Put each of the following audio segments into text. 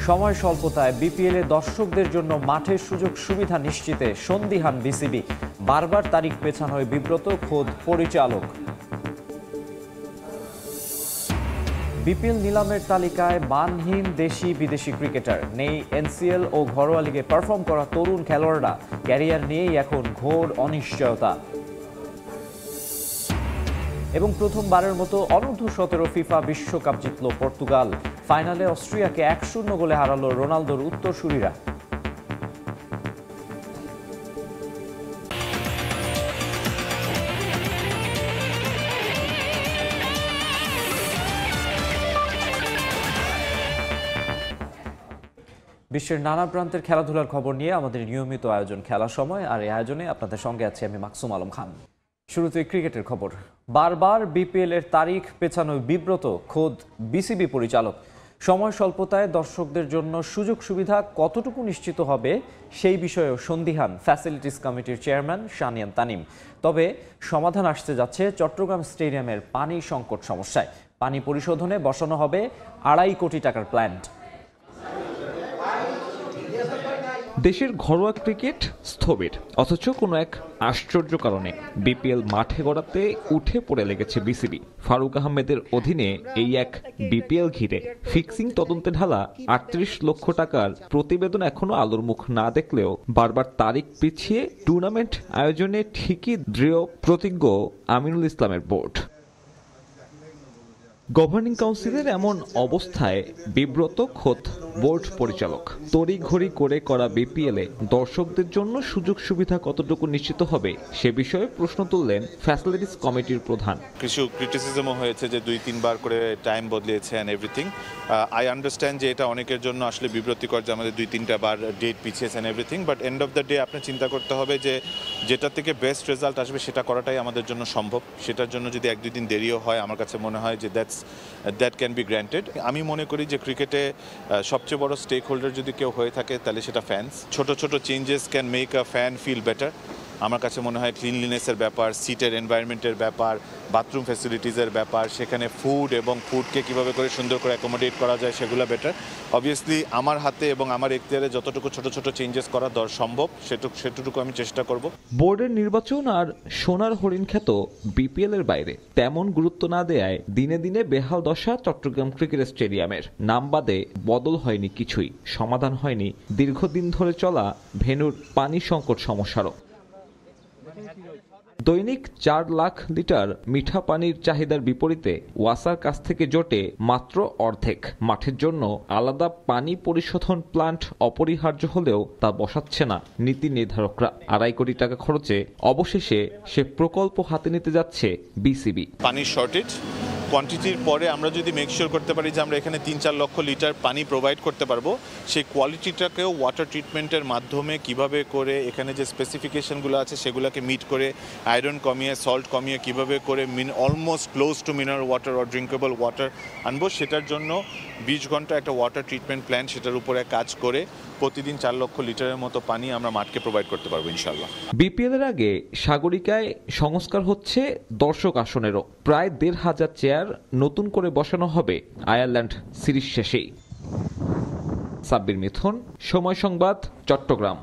সময় স্বল্পতায় বিপিএলে দর্শকদের জন্য মাঠের সুযোগ সুবিধা নিশ্চিতে সন্দিহান বিসিবি। বারবার তারিখ পেছানোয় বিব্রত খোদ পরিচালক। বিপিএল নিলামের তালিকায় মানহীন দেশি বিদেশি ক্রিকেটার নেই। এনসিএল ও ঘরোয়া লিগে পারফর্ম করা তরুণ খেলোয়াড়রা ক্যারিয়ার নিয়েই এখন ঘোর অনিশ্চয়তা। এবং প্রথমবারের মতো অনূর্ধ্ব-17 ফিফা বিশ্বকাপ জিতল পর্তুগাল। ফাইনালে অস্ট্রিয়াকে 1-0 গোলে হারালো রোনালদোর উত্তরসূরিরা। বিশ্বের নানা প্রান্তের খেলাধুলার খবর নিয়ে আমাদের নিয়মিত আয়োজন খেলার সময়, আর এই আয়োজনে আপনাদের সঙ্গে আছি আমি মাকসুম আলম খান। শুরুতে ক্রিকেটের খবর। বারবার বিপিএল এর তারিখ পেছানোয় বিব্রত খোদ বিসিবি পরিচালক। সময় স্বল্পতায় দর্শকদের জন্য সুযোগ সুবিধা কতটুকু নিশ্চিত হবে সেই বিষয়েও সন্দিহান ফ্যাসিলিটিস কমিটির চেয়ারম্যান শাহনিয়ান তানিম। তবে সমাধান আসতে যাচ্ছে চট্টগ্রাম স্টেডিয়ামের পানি সংকট সমস্যায়। পানি পরিশোধনে বসানো হবে 2.5 কোটি টাকার প্ল্যান্ট। দেশের ঘরোয়া ক্রিকেট স্থবির, অথচ কোনো এক আশ্চর্য কারণে বিপিএল মাঠে গড়াতে উঠে পড়ে লেগেছে বিসিবি। ফারুক আহমেদের অধীনে এই এক বিপিএল ঘিরে ফিক্সিং তদন্তে ঢালা 38 লক্ষ টাকার প্রতিবেদন এখনো আলোর মুখ না দেখলেও বারবার তারিখ পিছিয়ে টুর্নামেন্ট আয়োজনে ঠিকই দৃঢ় প্রতিজ্ঞ আমিনুল ইসলামের বোর্ড। গভর্নিং কাউন্সিলের এমন অবস্থায় বিব্রত খোদ বোর্ড পরিচালক। তড়িঘড়ি করে করা বিপিএলে দর্শকদের জন্য সুযোগ সুবিধা কতটুকু নিশ্চিত হবে সে বিষয়ে প্রশ্ন তুললেন ফ্যাসিলিটিস কমিটির প্রধান। কিছু ক্রিটিসিজমও হয়েছে যে 2-3 বার করে টাইম বদলিয়েছে অ্যান্ড এভরিথিং। আই আন্ডারস্ট্যান্ড যে এটা অনেকের জন্য আসলে বিব্রতিকর যে আমাদের 2-3টা বার ডেট পিছিয়েছে and everything, but end of the day আপনার চিন্তা করতে হবে যে যেটা থেকে বেস্ট রেজাল্ট আসবে সেটা করাটাই আমাদের জন্য সম্ভব। সেটার জন্য যদি 1-2 দিন দেরিও হয়, আমার কাছে মনে হয় যে দ্যাট ক্যান বি গ্র্যান্টেড। আমি মনে করি যে ক্রিকেটে সবচেয়ে বড় স্টেক হোল্ডার যদি কেউ হয়ে থাকে তাহলে সেটা ফ্যান্স। ছোট ছোট changes can make a fan feel better. আমার কাছে মনে হয় ক্লিনলিনেসের ব্যাপার, সিটের এনভায়রনমেন্টের ব্যাপার, বাথরুম ফ্যাসিলিটিসের ব্যাপার, সেখানে ফুড এবং ফুডকে কীভাবে করে সুন্দর করে অ্যাকোমোডেট করা যায় সেগুলো বেটার। অবভিয়াসলি আমার হাতে এবং আমার এখতিয়ারে যতটুকু ছোট ছোট চেঞ্জেস করা সম্ভব সেটুকু আমি চেষ্টা করব। বোর্ডের নির্বাচন আর সোনার হরিণ খ্যাত বিপিএল এর বাইরে তেমন গুরুত্ব না দেয়ায় দিনে দিনে বেহাল দশা চট্টগ্রাম ক্রিকেট স্টেডিয়ামের। নাম বাদে বদল হয়নি কিছুই, সমাধান হয়নি দীর্ঘদিন ধরে চলা ভেন্যুর পানি সংকট সমস্যারও। দৈনিক 4 লাখ লিটার মিঠা পানির চাহিদার বিপরীতে ওয়াসার কাছ থেকে জোটে মাত্র অর্ধেক। মাঠের জন্য আলাদা পানি পরিশোধন প্ল্যান্ট অপরিহার্য হলেও তা বসাচ্ছে না নীতি নির্ধারকরা। 2.5 কোটি টাকা খরচে অবশেষে সে প্রকল্প হাতে নিতে যাচ্ছে বিসিবি। পানির শর্টেজ কোয়ান্টিটির পরে আমরা যদি মেকশিওর করতে পারি যে আমরা এখানে 3-4 লক্ষ লিটার পানি প্রোভাইড করতে পারবো, সেই কোয়ালিটিটাকেও ওয়াটার ট্রিটমেন্টের মাধ্যমে কিভাবে করে এখানে যে স্পেসিফিকেশনগুলো আছে সেগুলোকে মিট করে আয়রন কমিয়ে সল্ট কমিয়ে কিভাবে করে almost close two mineral water or drinkable water আনবো, সেটার জন্য 20 ঘন্টা একটা ওয়াটার ট্রিটমেন্ট প্ল্যান সেটার উপরে কাজ করে প্রতিদিন 4 লক্ষ লিটারের মতো পানি আমরা মাঠকে প্রোভাইড করতে পারবো ইনশাল্লাহ। বিপিএল এর আগে সাগরিকায় সংস্কার হচ্ছে দর্শক আসনেরও। প্রায় 1,500 চেয়ার নতুন করে বসানো হবে আয়ারল্যান্ড সিরিজ শেষেই। সাব্বির মিথুন, সময় সংবাদ, চট্টগ্রাম।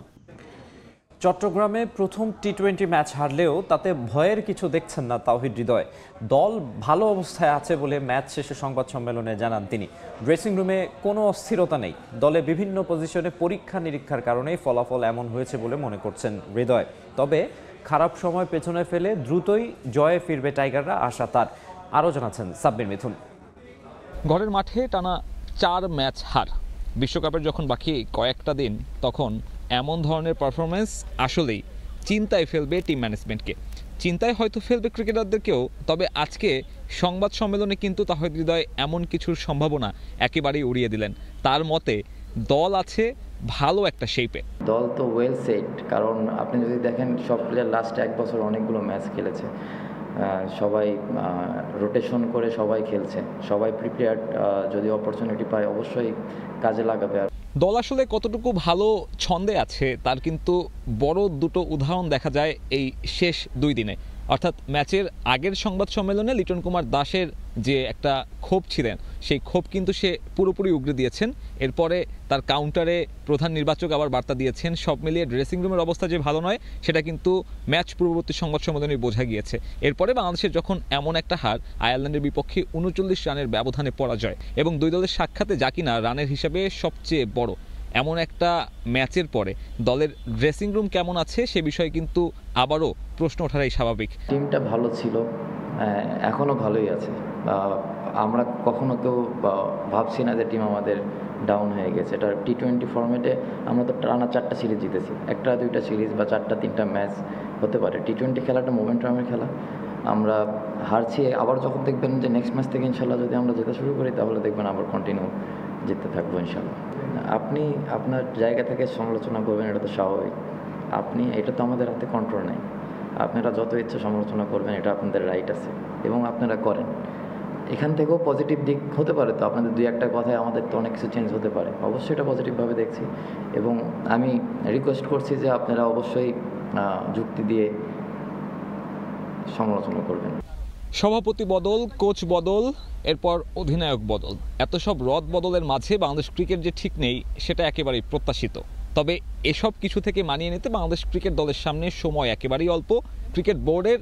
চট্টগ্রামে প্রথম টি-20 ম্যাচ হারলেও তাতে ভয়ের কিছু দেখছেন না তাওহিদ হৃদয়। দল ভালো অবস্থায় আছে বলে ম্যাচ শেষে সংবাদ সম্মেলনে জানান তিনি। ড্রেসিং রুমে কোনো অস্থিরতা নেই। দলে বিভিন্ন পজিশনে পরীক্ষা নিরীক্ষার কারণেই ফলাফল এমন হয়েছে বলে মনে করছেন হৃদয়। তবে খারাপ সময় পেছনে ফেলে দ্রুতই জয়ে ফিরবে টাইগাররা, আশা তার। আরও জানাচ্ছেন সাব্বির মিথুন। ঘরের মাঠে টানা 4 ম্যাচ হার। বিশ্বকাপের যখন বাকি কয়েকটা দিন, তখন এমন ধরনের পারফরমেন্স আসলেই চিন্তায় ফেলবে টিম ম্যানেজমেন্টকে, চিন্তায় হয়তো ফেলবে ক্রিকেটারদেরকেও। তবে আজকে সংবাদ সম্মেলনে কিন্তু তাওহিদ হৃদয় এমন কিছুর সম্ভাবনা একেবারেই উড়িয়ে দিলেন। তার মতে দল আছে ভালো একটা শেপে। দল তো ওয়েল সেট, কারণ আপনি যদি দেখেন সব প্লেয়ার লাস্ট 1 বছর অনেকগুলো ম্যাচ খেলেছে, সবাই রোটেশন করে সবাই খেলছে, সবাই প্রিপেয়ার্ড। যদি অপরচুনিটি পায় অবশ্যই কাজে লাগাবে। দল আসলে কতটুকু ভালো ছন্দে আছে তার কিন্তু বড় দুটো উদাহরণ দেখা যায় এই শেষ 2 দিনে। অর্থাৎ ম্যাচের আগের সংবাদ সম্মেলনে লিটন কুমার দাসের যে একটা ক্ষোভ ছিলেন সেই ক্ষোভ কিন্তু সে পুরোপুরি উগরে দিয়েছেন। এরপরে তার কাউন্টারে প্রধান নির্বাচক আবার বার্তা দিয়েছেন। সব মিলিয়ে ড্রেসিং রুমের অবস্থা যে ভালো নয় সেটা কিন্তু ম্যাচ পূর্ববর্তী সংবাদ সম্মেলনে বোঝা গিয়েছে। এরপরে বাংলাদেশের যখন এমন একটা হার, আয়ারল্যান্ডের বিপক্ষে 39 রানের ব্যবধানে পরাজয় এবং দুই দলের সাক্ষাতে যা কিনা রানের হিসাবে সবচেয়ে বড়, এমন একটা ম্যাচের পরে দলের ড্রেসিং রুম কেমন আছে সে বিষয়ে কিন্তু আবারও প্রশ্ন ওঠাটাই স্বাভাবিক। টিমটা ভালো ছিল, এখনও ভালোই আছে। আমরা কখনো কেউ ভাবছি না যে টিম আমাদের ডাউন হয়ে গেছে। এটা টি-20 ফরম্যাটে আমরা তো টানা 4টা সিরিজ জিতেছি, 1-2টা সিরিজ বা 4-3টা ম্যাচ হতে পারে। টি-20 খেলাটা মোমেন্টামের খেলা, আমরা হারছি। আবার যখন দেখবেন যে নেক্সট ম্যাচ থেকে ইনশাল্লাহ যদি আমরা যেতে শুরু করি তাহলে দেখবেন আবার কন্টিনিউ জিততে থাকবো ইনশাল্লাহ। আপনি আপনার জায়গা থেকে সমালোচনা করবেন, এটা তো স্বাভাবিক। এটা তো আমাদের হাতে কন্ট্রোল নেই। আপনারা যত ইচ্ছে সমালোচনা করবেন, এটা আপনাদের রাইট আছে এবং আপনারা করেন। এখান থেকেও পজিটিভ দিক হতে পারে, তো আপনাদের 2-1টা কথায় আমাদের তো অনেক কিছু চেঞ্জ হতে পারে। অবশ্যই এটা পজিটিভভাবে দেখছি এবং আমি রিকোয়েস্ট করছি যে আপনারা অবশ্যই যুক্তি দিয়ে সমালোচনা করবেন। সভাপতি বদল, কোচ বদল, এরপর অধিনায়ক বদল, এত সব রদ বদলের মাঝে বাংলাদেশ ক্রিকেট যে ঠিক নেই সেটা একেবারেই প্রত্যাশিত। তবে এসব কিছু থেকে মানিয়ে নিতে বাংলাদেশ ক্রিকেট দলের সামনে সময় একেবারেই অল্প। ক্রিকেট বোর্ডের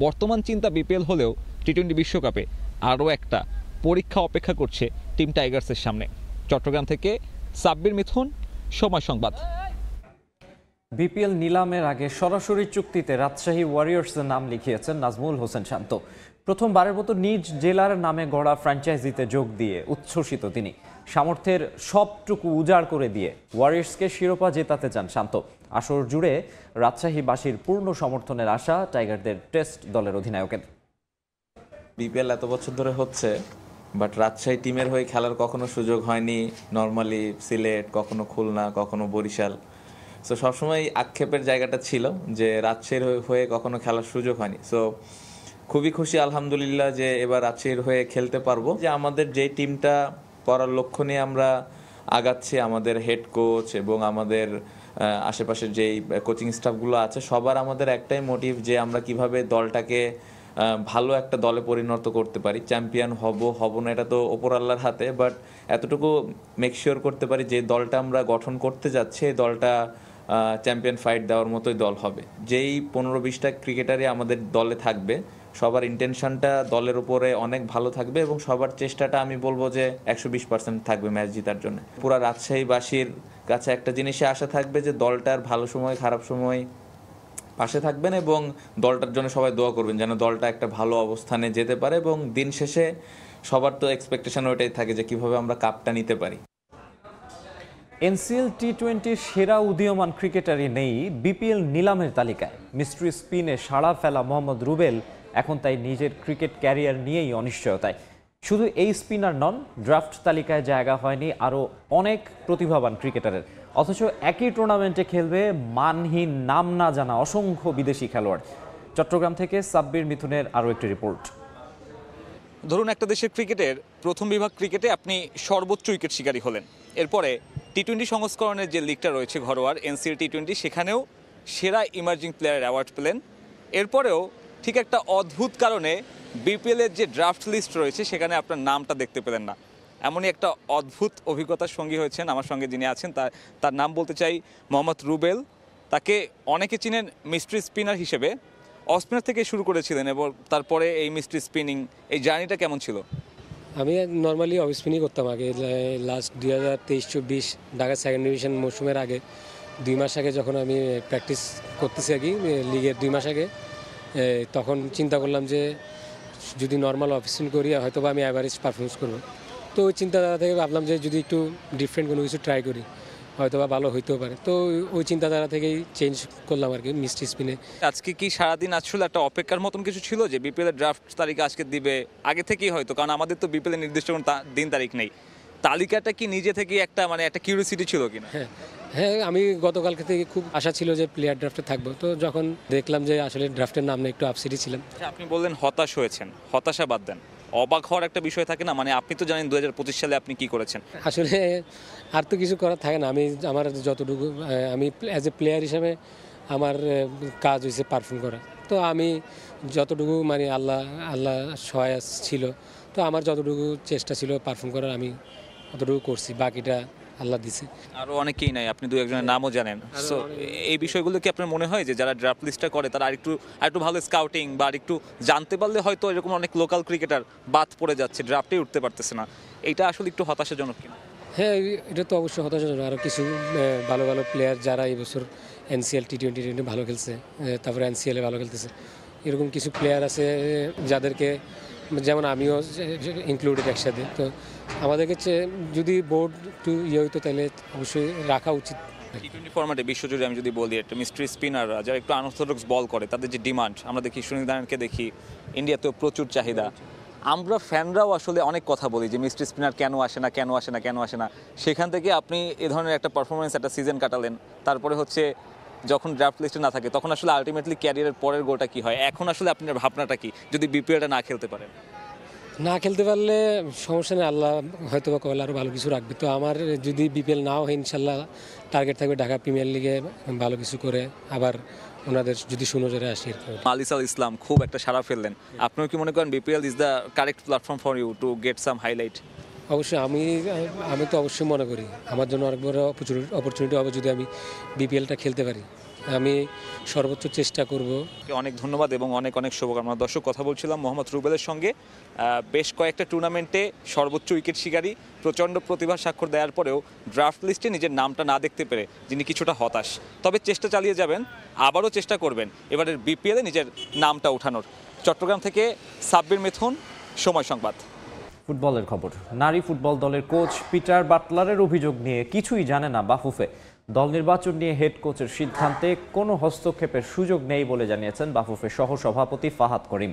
বর্তমান চিন্তা বিপিএল হলেও টি-20 বিশ্বকাপে আরও একটা পরীক্ষা অপেক্ষা করছে টিম টাইগার্সের সামনে। চট্টগ্রাম থেকে সাব্বির মিথুন, সময় সংবাদ। বিপিএল নিলামের আগে সরাসরি চুক্তিতে রাজশাহী ওয়ারিয়র্সের নাম লিখিয়েছেন নাজমুল হোসেন শান্ত। প্রথমবারের মতো নিজ জেলার নামে গড়া ফ্র্যাঞ্চাইজিতে যোগ দিয়ে উচ্ছ্বসিত তিনি। সামর্থ্যের সবটুকু উজাড় করে দিয়ে ওয়ারিয়র্সকে শিরোপা জেতাতে চান শান্ত। আসর জুড়ে রাজশাহীবাসীর পূর্ণ সমর্থনের আশা টাইগারদের টেস্ট দলের অধিনায়কের। বিপিএল এত বছর ধরে হচ্ছে, বাট রাজশাহী টিমের হয়ে খেলার কখনো সুযোগ হয়নি। নর্মালি সিলেট, কখনো খুলনা, কখনো বরিশাল। সো সবসময় আক্ষেপের জায়গাটা ছিল যে রাজশাহীর হয়ে কখনো খেলার সুযোগ হয়নি। সো খুবই খুশি আলহামদুলিল্লাহ যে এবার রাজশাহীর হয়ে খেলতে পারবো। যে আমাদের যেই টিমটা করার লক্ষ্য নিয়ে আমরা আগাচ্ছি, আমাদের হেড কোচ এবং আমাদের আশেপাশের যেই কোচিং স্টাফগুলো আছে, সবার আমাদের একটাই মোটিভ যে আমরা কিভাবে দলটাকে ভালো একটা দলে পরিণত করতে পারি। চ্যাম্পিয়ন হব না এটা তো ওপর আল্লাহর হাতে, বাট এতটুকু মেক শিওর করতে পারি যে দলটা আমরা গঠন করতে যাচ্ছি এই দলটা চ্যাম্পিয়ন ফাইট দেওয়ার মতোই দল হবে। যেই 15-20টা ক্রিকেটারই আমাদের দলে থাকবে, সবার ইন্টেনশনটা দলের উপরে অনেক ভালো থাকবে এবং সবার চেষ্টাটা আমি বলবো যে 120% থাকবে ম্যাচ জেতার জন্য। পুরা রাজশাহীবাসীর কাছে একটা জিনিসে আশা থাকবে যে দলটার ভালো সময় খারাপ সময় পাশে থাকবেন এবং দলটার জন্য সবাই দোয়া করবেন যেন দলটা একটা ভালো অবস্থানে যেতে পারে এবং দিন শেষে সবার তো এক্সপেকটেশন ওইটাই থাকে যে কিভাবে আমরা কাপটা নিতে পারি। এনসিএল টি-20 সেরা উদীয়মান ক্রিকেটারই নেই বিপিএল নিলামের তালিকায়। মিস্ট্রি স্পিনে সাড়া ফেলা মোহাম্মদ রুবেল এখন তাই নিজের ক্রিকেট ক্যারিয়ার নিয়েই অনিশ্চয়তায়। শুধু এই স্পিনার নন, ড্রাফট তালিকায় জায়গা হয়নি আরও অনেক প্রতিভাবান ক্রিকেটারের। অথচ একই টুর্নামেন্টে খেলবে মানহীন, নাম না জানা অসংখ্য বিদেশি খেলোয়াড়। চট্টগ্রাম থেকে সাব্বির মিথুনের আরও একটি রিপোর্ট। ধরুন একটা দেশের ক্রিকেটের প্রথম বিভাগ ক্রিকেটে আপনি সর্বোচ্চ উইকেট শিকারী হলেন, এরপরে টি-20 সংস্করণের যে লিগটা রয়েছে ঘরোয়ার এনসিএল টি-20, সেখানেও সেরা ইমার্জিং প্লেয়ার অ্যাওয়ার্ড পেলেন। এরপরেও ঠিক একটা অদ্ভুত কারণে বিপিএলের যে ড্রাফট লিস্ট রয়েছে সেখানে আপনার নামটা দেখতে পেলেন না। এমনই একটা অদ্ভুত অভিজ্ঞতার সঙ্গী হয়েছেন আমার সঙ্গে যিনি আছেন, তার নাম বলতে চাই মোহাম্মদ রুবেল। তাকে অনেকে চিনেন মিস্ট্রি স্পিনার হিসেবে। অফ স্পিনার থেকে শুরু করেছিলেন এবং তারপরে এই মিস্ট্রি স্পিনিং, এই জার্নিটা কেমন ছিল? আমি নর্মালি অফ স্পিনই করতাম আগে। লাস্ট 2023-24 ঢাকা সেকেন্ড ডিভিশন মৌসুমের আগে 2 মাস আগে যখন আমি প্র্যাকটিস করতেছি আর কি লিগের 2 মাস আগে, তখন চিন্তা করলাম যে যদি নর্মাল অফ স্পিন করি হয়তো বা আমি অ্যাভারেজ পারফরমেন্স করবো। তো ওই চিন্তাধারা থেকে ভাবলাম যে যদি একটু ডিফারেন্ট কোনো কিছু ট্রাই করি হয়তো বা ভালো হইতেও পারে। তো ওই চিন্তাধারা থেকেই চেঞ্জ করলাম আর কি মিস্ট্রি স্পিনে। আজকে কি সারাদিন আসলে একটা অপেক্ষার মতন কিছু ছিল যে বিপিএলের ড্রাফট তারিখ আজকে দিবে আগে থেকেই হয়তো, কারণ আমাদের তো বিপিএলের নির্দিষ্ট কোনো দিন তারিখ নেই, তালিকাটা কি নিজে থেকে একটা একটা কিউরিওসিটি ছিল কিনা? হ্যাঁ, আমি গতকালকে থেকে খুব আশা ছিল যে প্লেয়ার ড্রাফটে থাকবো। তো যখন দেখলাম যে আসলে ড্রাফটের নাম না, একটু আপসেটই ছিলাম। আপনি বললেন হতাশ হয়েছেন, হতাশা বাদ দেন, অবাক হওয়ার একটা বিষয় থাকে না? আপনি তো জানেন 2025 সালে আপনি কি করেছেন। আসলে আর তো কিছু করার থাকে না। আমার যতটুকু আমি অ্যাজ এ প্লেয়ার হিসাবে আমার কাজ হয়েছে পারফর্ম করা। তো তো আমি যতটুকু মানে আল্লাহ সহায় ছিল, তো আমার যতটুকু চেষ্টা ছিল পারফর্ম করার আমি অতটুকু করছি, বাকিটা আল্লাহ দিছে। আরও অনেকেই নাই, আপনি দু একজনের নামও জানেন। সো এই বিষয়গুলো কি আপনার মনে হয় যে যারা ড্রাফট লিস্টটা করে তারা আরেকটু ভালো স্কাউটিং বা আরেকটু জানতে পারলে হয়তো এরকম অনেক লোকাল ক্রিকেটার বাদ পড়ে যাচ্ছে, ড্রাফটেই উঠতে পারতেছে না, এটা আসলে একটু হতাশাজনক কিনা? হ্যাঁ, এটা তো অবশ্যই হতাশাজনক। আরও কিছু ভালো ভালো প্লেয়ার যারা এই বছর NCL T20 ভালো খেলছে, তারপরে NCL ভালো খেলতেছে, এরকম কিছু প্লেয়ার আছে যাদেরকে, যেমন আমিও ইনক্লুডেড একসাথে। তো আমাদেরকে যদি বোর্ড একটু হইতো তাহলে অবশ্যই রাখা উচিত। T20 ফরম্যাটে বিশ্বজুড়ে আমি যদি বলি একটা মিস্ট্রি স্পিনাররা যারা একটু আনঅর্থোডক্স বল করে, তাদের যে ডিমান্ড আমরা দেখি, সুনীল নারায়ণকে দেখি, ইন্ডিয়াতেও প্রচুর চাহিদা। আমরা ফ্যানরাও আসলে অনেক কথা বলি যে মিস্ট্রি স্পিনার কেন আসে না। সেখান থেকে আপনি এ ধরনের একটা পারফরমেন্স একটা সিজন কাটালেন, তারপরে হচ্ছে যখন ড্রাফট লিস্টে না থাকে তখন আসলে আলটিমেটলি ক্যারিয়ারের পরের গোলটা কি হয়, এখন আসলে আপনার ভাবনাটা কি যদি বিপিএলটা না খেলতে পারেন? না খেলতে পারলে সমস্যা নেই, আল্লাহ হয়তো বা কল আরও ভালো কিছু রাখবে। তো আমার যদি বিপিএল নাও হয়, ইনশাল্লাহ টার্গেট থাকবে ঢাকা প্রিমিয়ার লিগে ভালো কিছু করে আবার ওনাদের যদি সুনজরে আসি। আলিসাল ইসলাম খুব একটা সাড়া ফেললেন, আপনিও কি মনে করেন BPL is the correct platform for you to get some highlight? অবশ্যই আমি তো অবশ্যই মনে করি আমার জন্য অনেক বড় অপরচুনিটি হবে যদি আমি বিপিএলটা খেলতে পারি। আমি সর্বোচ্চ চেষ্টা করব। অনেক ধন্যবাদ এবং অনেক অনেক শুভকামনা। দর্শক, কথা বলছিলাম মোহাম্মদ রুবেলের সঙ্গে। বেশ কয়েকটা টুর্নামেন্টে সর্বোচ্চ উইকেট শিকারী, প্রচণ্ড প্রতিভা স্বাক্ষর দেওয়ার পরেও ড্রাফট লিস্টে নিজের নামটা না দেখতে পেরে যিনি কিছুটা হতাশ, তবে চেষ্টা চালিয়ে যাবেন, আবারও চেষ্টা করবেন এবারের বিপিএলে নিজের নামটা ওঠানোর। চট্টগ্রাম থেকে সাব্বির মিথুন, সময় সংবাদ। ফুটবলের খবর। নারী ফুটবল দলের কোচ পিটার বাটলারের অভিযোগ নিয়ে কিছুই জানে না বাফুফে। দল নির্বাচন নিয়ে হেড কোচের সিদ্ধান্তে কোনো হস্তক্ষেপের সুযোগ নেই বলে জানিয়েছেন বাফুফের সহসভাপতি ফাহাদ করিম।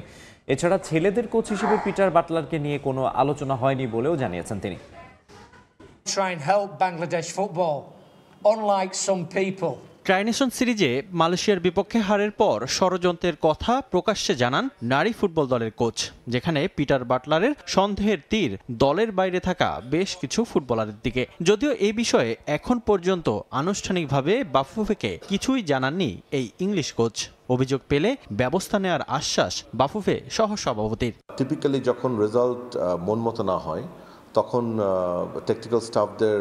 এছাড়া ছেলেদের কোচ হিসেবে পিটার বাটলারকে নিয়ে কোনো আলোচনা হয়নি বলেও জানিয়েছেন তিনি। Try and help Bangladesh football, unlike some people. Tri-nation সিরিজে মালয়েশিয়ার বিপক্ষে হারের পর ষড়যন্ত্রের কথা প্রকাশ্যে জানান নারী ফুটবল দলের কোচ, যেখানে পিটার বাটলারের সন্দেহের তীর দলের বাইরে থাকা বেশ কিছু ফুটবলারের দিকে। যদিও এই বিষয়ে এখন পর্যন্ত আনুষ্ঠানিকভাবে বাফুফেকে কিছুই জানাননি এই ইংলিশ কোচ। অভিযোগ পেলে ব্যবস্থা নেওয়ার আশ্বাস বাফুফে সহসভাপতির। টিপিক্যালি যখন রেজাল্ট মন মতো না হয় তখন টেকনিক্যাল স্টাফদের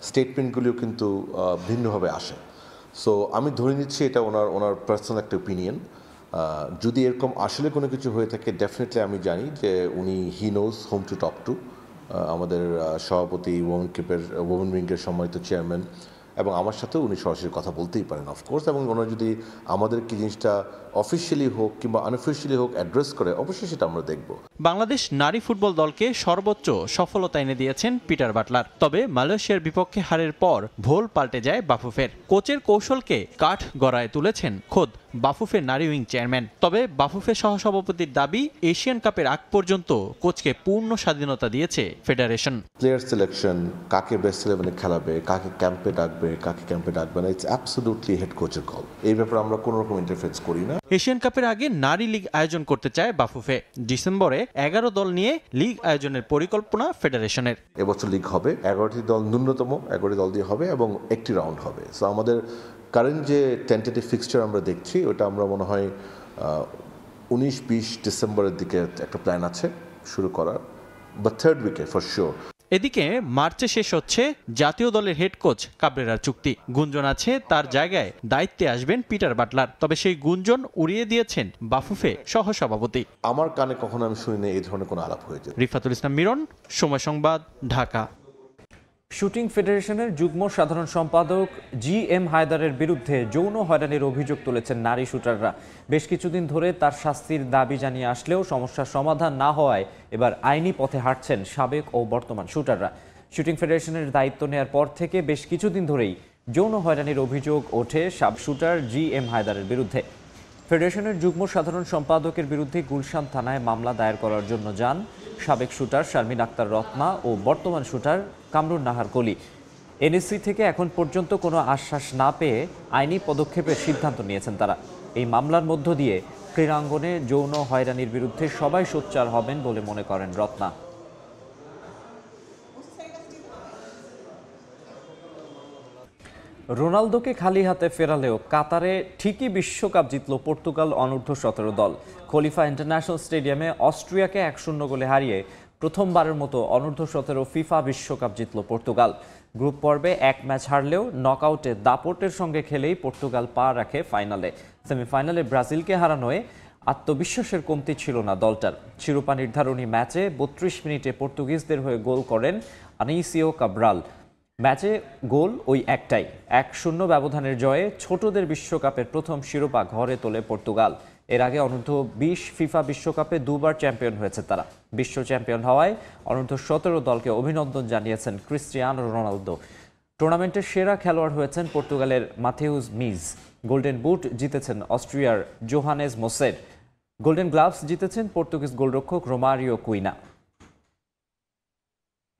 স্টেটমেন্টগুলিও কিন্তু ভিন্নভাবে আসে। সো আমি ধরে নিচ্ছি এটা ওনার পার্সোনাল একটা ওপিনিয়ন। যদি এরকম আসলে কোনো কিছু হয়ে থাকে ডেফিনেটলি আমি জানি যে he knows home to talk to. আমাদের সভাপতি, ওমেন উইংয়ের সম্মানিত চেয়ারম্যান এবং আমার সাথেও উনি সরাসরি কথা বলতেই পারেন অফকোর্স, এবং ওনারা যদি আমাদেরকে জিনিসটা অফিসিয়ালি হোক কিংবা আনঅফিসিয়ালি হোক অ্যাড্রেস করে অবশ্যই সেটা আমরা দেখব। বাংলাদেশ নারী ফুটবল দলকে সর্বোচ্চ সফলতা এনে দিয়েছেন পিটার বাটলার। তবে মালয়েশিয়ার বিপক্ষে হারের পর ভোল পাল্টে যায় বাফুফের। কোচের কৌশলকে কাঠ গড়ায় তুলেছেন খোদ বাফুফের নারী উইং চেয়ারম্যান। তবে বাফুফের সহসভাপতির দাবি, এশিয়ান কাপের আগ পর্যন্ত কোচকে পূর্ণ স্বাধীনতা দিয়েছে ফেডারেশন। প্লেয়ার সিলেকশন, কাকে বেস্ট ইলেভেনে খেলাবে, কাকে ক্যাম্পে ডাকবে, কাকে ক্যাম্পে ডাকবে না, ইটস অ্যাবসলিউটলি হেড কোচের কল। এই ব্যাপারে আমরা কোনো রকম ইন্টারফেয়ারেন্স করি না। এশিয়ান কাপের আগে নারী লীগ আয়োজন করতে চায় বাফুফে। ডিসেম্বরে 11 দল নিয়ে লীগ আয়োজনের পরিকল্পনা ফেডারেশনের। এবছর লীগ হবে 11টি দল, ন্যূনতম 11টি দল দিয়ে হবে এবং একটি রাউন্ড হবে। সো আমাদের কারেন্ট যে টেন্টেটিভ ফিক্সচার আমরা দেখছি ওটা আমরা মনে হয় 19-20 ডিসেম্বরের দিকে একটা প্ল্যান আছে শুরু করার, বা থার্ড উইকে ফর শিওর। এদিকে মার্চে শেষ হচ্ছে জাতীয় দলের হেড কোচ কাবরেরার চুক্তি। গুঞ্জন আছে তার জায়গায় দায়িত্বে আসবেন পিটার বাটলার। তবে সেই গুঞ্জন উড়িয়ে দিয়েছেন বাফুফে সহসভাপতি। আমার কানে কখনো আমি শুনিনি এই ধরনের কোনো আলাপ হয়েছে। রিফাতুল ইসলাম মিরন, সময় সংবাদ, ঢাকা। শুটিং ফেডারেশনের যুগ্ম সাধারণ সম্পাদক GM হায়দারের বিরুদ্ধে যৌন হয়রানির অভিযোগ তুলেছেন নারী শুটাররা। বেশ কিছুদিন ধরে তার শাস্তির দাবি জানিয়ে আসলেও সমস্যার সমাধান না হওয়ায় এবার আইনি পথে হাঁটছেন সাবেক ও বর্তমান শুটাররা। শুটিং ফেডারেশনের দায়িত্ব নেওয়ার পর থেকে বেশ কিছুদিন ধরেই যৌন হয়রানির অভিযোগ ওঠে সাবেক শুটার GM হায়দারের বিরুদ্ধে। ফেডারেশনের যুগ্ম সাধারণ সম্পাদকের বিরুদ্ধে গুলশান থানায় মামলা দায়ের করার জন্য যান সাবেক শুটার শারমিন আক্তার রত্না ও বর্তমান শুটার কামরুন নাহার কলি। NSC থেকে এখন পর্যন্ত কোনো আশ্বাস না পেয়ে আইনি পদক্ষেপের সিদ্ধান্ত নিয়েছেন তারা। এই মামলার মধ্য দিয়ে ক্রীড়াঙ্গনে যৌন হয়রানির বিরুদ্ধে সবাই সোচ্চার হবেন বলে মনে করেন রত্না। রোনালদোকে খালি হাতে ফেরালেও কাতারে ঠিকই বিশ্বকাপ জিতল পর্তুগাল অনূর্ধ্ব-17 দল। খলিফা ইন্টারন্যাশনাল স্টেডিয়ামে অস্ট্রিয়াকে 1-0 গোলে হারিয়ে প্রথমবারের মতো অনূর্ধ্ব-17 ফিফা বিশ্বকাপ জিতল পর্তুগাল। গ্রুপ পর্বে এক ম্যাচ হারলেও নকআউটে দাপটের সঙ্গে খেলেই পর্তুগাল পা রাখে ফাইনালে। সেমিফাইনালে ব্রাজিলকে হারানোয় আত্মবিশ্বাসের কমতি ছিল না দলটার। শিরোপা নির্ধারণী ম্যাচে 32 মিনিটে পর্তুগিজদের হয়ে গোল করেন আনিসিও কাব্রাল। ম্যাচে গোল ওই একটাই। 1-0 ব্যবধানের জয়ে ছোটদের বিশ্বকাপের প্রথম শিরোপা ঘরে তোলে পর্তুগাল। এর আগে অনূর্ধ্ব-20 ফিফা বিশ্বকাপে দুবার চ্যাম্পিয়ন হয়েছে তারা। বিশ্ব চ্যাম্পিয়ন হওয়ায় অনূর্ধ্ব-17 দলকে অভিনন্দন জানিয়েছেন ক্রিস্টিয়ানো রোনালদো। টুর্নামেন্টের সেরা খেলোয়াড় হয়েছেন পর্তুগালের মাথেউস মিজ। গোল্ডেন বুট জিতেছেন অস্ট্রিয়ার জোহানেস মোসের। গোল্ডেন গ্লাভস জিতেছেন পর্তুগিজ গোলরক্ষক রোমারিও কুইনা।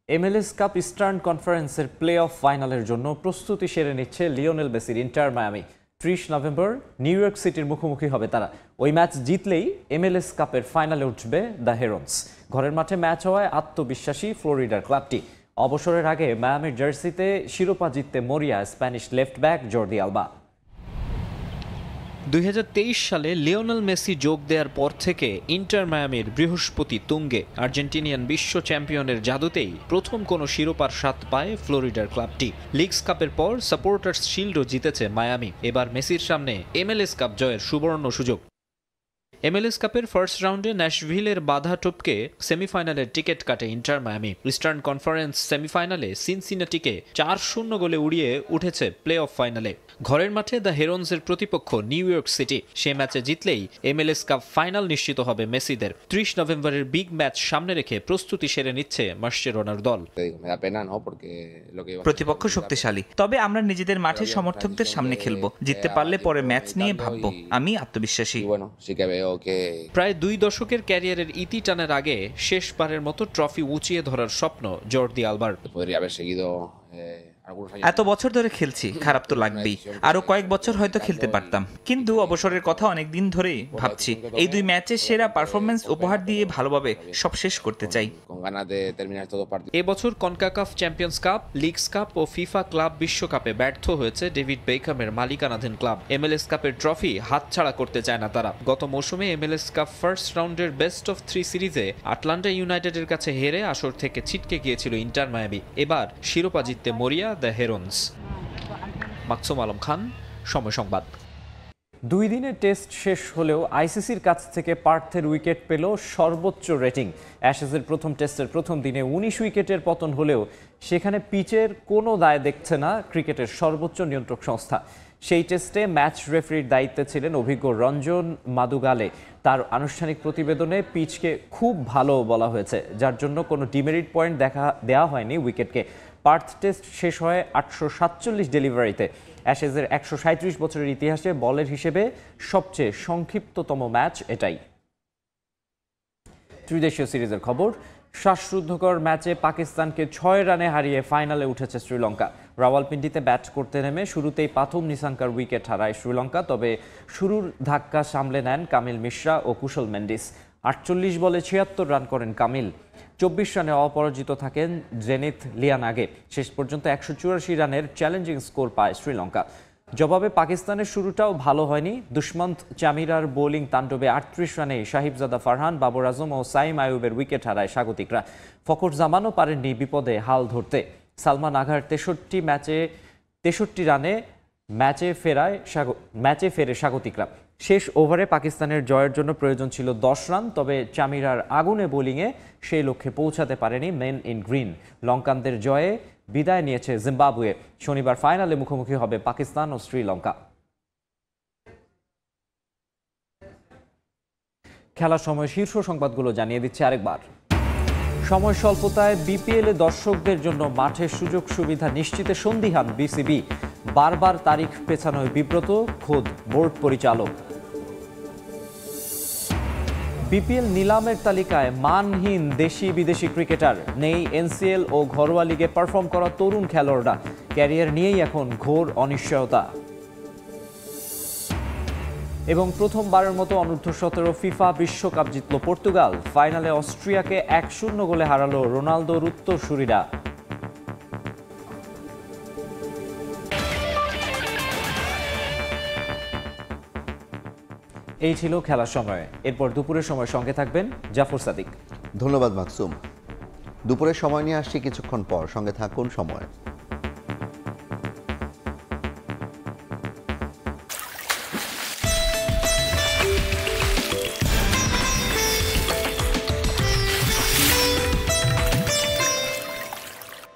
MLS কাপ ইস্টার্ন কনফারেন্সের প্লে অফ ফাইনালের জন্য প্রস্তুতি সেরে নিচ্ছে লিওনেল মেসির inter Miami. 30 November new York সিটির মুখোমুখি হবে তারা। ওই ম্যাচ জিতলেই MLS কাপের ফাইনালে উঠবে দ্য হেরন্স। ঘরের মাঠে ম্যাচ হওয়ায় আত্মবিশ্বাসী ফ্লোরিডার ক্লাবটি। অবসরের আগে মায়ামির জার্সিতে শিরোপা জিততে মরিয়া Spanish left back Jordi Alba. 2023 সালে লিওনেল মেসি যোগ দেওয়ার পর থেকে ইন্টার মায়ামির বৃহস্পতি তুঙ্গে। আর্জেন্টিনিয়ান বিশ্ব চ্যাম্পিয়নের জাদুতেই প্রথম কোনো শিরোপার স্বাদ পায় ফ্লোরিডার ক্লাবটি। লিগস কাপের পর সাপোর্টার্স শিল্ডও জিতেছে মায়ামি। এবার মেসির সামনে MLS কাপ জয়ের সুবর্ণ সুযোগ। MLS কাপের ফার্স্ট রাউন্ডে ন্যাশভিলের বাধা টপকে সেমিফাইনালের টিকিট কাটে ইন্টার মায়ামি। ইস্টার্ন কনফারেন্স সেমিফাইনালে সিনসিনাটিকে 4-0 গোলে উড়িয়ে উঠেছে প্লে অফ ফাইনালে। ঘরের মাঠে দ্য হেরন্সের প্রতিপক্ষ নিউ ইয়র্ক সিটি। সে ম্যাচে জিতলেই MLS কাপ ফাইনাল নিশ্চিত হবে মেসিদের। 30 নভেম্বরের বিগ ম্যাচ সামনে রেখে প্রস্তুতি সেরে নিচ্ছে মাসচেরানোর দল। প্রতিপক্ষ শক্তিশালী, তবে আমরা নিজেদের মাঠের সমর্থকদের সামনে খেলবো। জিততে পারলে পরে ম্যাচ নিয়ে ভাববো। আমি আত্মবিশ্বাসী। প্রায় 2 দশকের ক্যারিয়ারের ইতি টানার আগে শেষবারের মতো ট্রফি উঁচিয়ে ধরার স্বপ্ন জর্দি আলবার। এত বছর ধরে খেলছি, খারাপ তো লাগবেই। আরো কয়েক বছর হয়তো খেলতে পারতাম, কিন্তু অবসরের কথা অনেক দিন ধরেই ভাবছি। এই 2 ম্যাচে সেরা পারফরমেন্স উপহার দিয়ে ভালোভাবে সব শেষ করতে চাই। এবছর CONCACAF Champions Cup, Leagues Cup ও ফিফা ক্লাব বিশ্বকাপে ব্যর্থ হয়েছে ডেভিড বেকহামের মালিকানাধীন ক্লাব। MLS কাপের ট্রফি হাতছাড়া করতে চায় না তারা। গত মৌসুমে MLS কাপ ফার্স্ট রাউন্ডের বেস্ট অফ 3 সিরিজে আটলান্টা ইউনাইটেডের কাছে হেরে আসর থেকে ছিটকে গিয়েছিল ইন্টার মায়ামি। এবার শিরোপা জিততে মরিয়া দ্য হেরন্স। মাকসুম আলম খান, সময় সংবাদ। 2 দিনের টেস্ট শেষ হলেও আইসিসির কাছ থেকে পার্থের উইকেট পেল সর্বোচ্চ রেটিং। অ্যাশেজের প্রথম টেস্টের প্রথম দিনে 19 উইকেটের পতন হলেও সেখানে পিচের কোনো দায় দেখছে না ক্রিকেটের সর্বোচ্চ নিয়ন্ত্রক সংস্থা। সেই টেস্টে ম্যাচ রেফারির দায়িত্বে ছিলেন অভিজ্ঞ রঞ্জন মাদুগালে। তার আনুষ্ঠানিক প্রতিবেদনে পিচকে খুব ভালো বলা হয়েছে, যার জন্য কোনো ডিমেরিট পয়েন্ট দেওয়া হয়নি উইকেটকে। পার্থ টেস্ট শেষ হয় 847 ডেলিভারিতে। অ্যাশেজের 137 বছরের ইতিহাসে বলের হিসেবে সবচেয়ে সংক্ষিপ্ততম ম্যাচ এটাই। ত্রিদেশীয় সিরিজের খবর। শ্বাসরুদ্ধকর ম্যাচে পাকিস্তানকে 6 রানে হারিয়ে ফাইনালে উঠেছে শ্রীলঙ্কা। রাওয়ালপিন্ডিতে ব্যাট করতে নেমে শুরুতেই পাথুম নিসাঙ্কার উইকেট হারায় শ্রীলঙ্কা, তবে শুরুর ধাক্কা সামলে নেন কামিল মিশ্রা ও কুশল মেন্ডিস। 48 বলে 76 রান করেন কামিল। 24 রানে অপরাজিত থাকেন জেনিথ লিয়ানাগে। শেষ পর্যন্ত 184 রানের চ্যালেঞ্জিং স্কোর পায় শ্রীলঙ্কা। জবাবে পাকিস্তানের শুরুটাও ভালো হয়নি। দুষ্মন্ত চামিরার বোলিং তাণ্ডবে 38 রানে সাহিবজাদা ফারহান, বাবর আজম ও সাইম আয়ুবের উইকেট হারায় স্বাগতিকরা। ফখর জামানও পারেননি বিপদে হাল ধরতে। সালমান আঘার 63 রানে ম্যাচে ফেরে স্বাগতিকরা। শেষ ওভারে পাকিস্তানের জয়ের জন্য প্রয়োজন ছিল 10 রান, তবে চামিরার আগুনে বোলিংয়ে সেই লক্ষ্যে পৌঁছাতে পারেনি মেন ইন গ্রিন। লঙ্কানদের জয়ে বিদায় নিয়েছে জিম্বাবুয়ে। শনিবার ফাইনালে মুখোমুখি হবে পাকিস্তান ও শ্রীলঙ্কা। খেলার সময় শীর্ষ সংবাদগুলো জানিয়ে দিচ্ছে আরেকবার। সময় স্বল্পতায় বিপিএলে দর্শকদের জন্য মাঠের সুযোগ সুবিধা নিশ্চিতে সন্দিহান বিসিবি। বারবার তারিখ পেছানোয় বিব্রত খোদ বোর্ড পরিচালক। বিপিএল নিলামের তালিকায় মানহীন দেশি বিদেশি ক্রিকেটার। নেই এনসিএল ও ঘরোয়া লিগে পারফর্ম করা তরুণ খেলোয়াড়রা। ক্যারিয়ার নিয়েই এখন ঘোর অনিশ্চয়তা। এবং প্রথমবারের মতো অনূর্ধ্ব-17 ফিফা বিশ্বকাপ জিতল পর্তুগাল। ফাইনালে অস্ট্রিয়াকে 1-0 গোলে হারালো রোনালদোর উত্তরসূরিরা। এই ছিল খেলার সময়। এরপর দুপুরের সময় সঙ্গে থাকবেন জাফর সাদিক। ধন্যবাদ মাকসুম। দুপুরের সময় নিয়ে আসছি কিছুক্ষণ পর, সঙ্গে থাকুন সময়।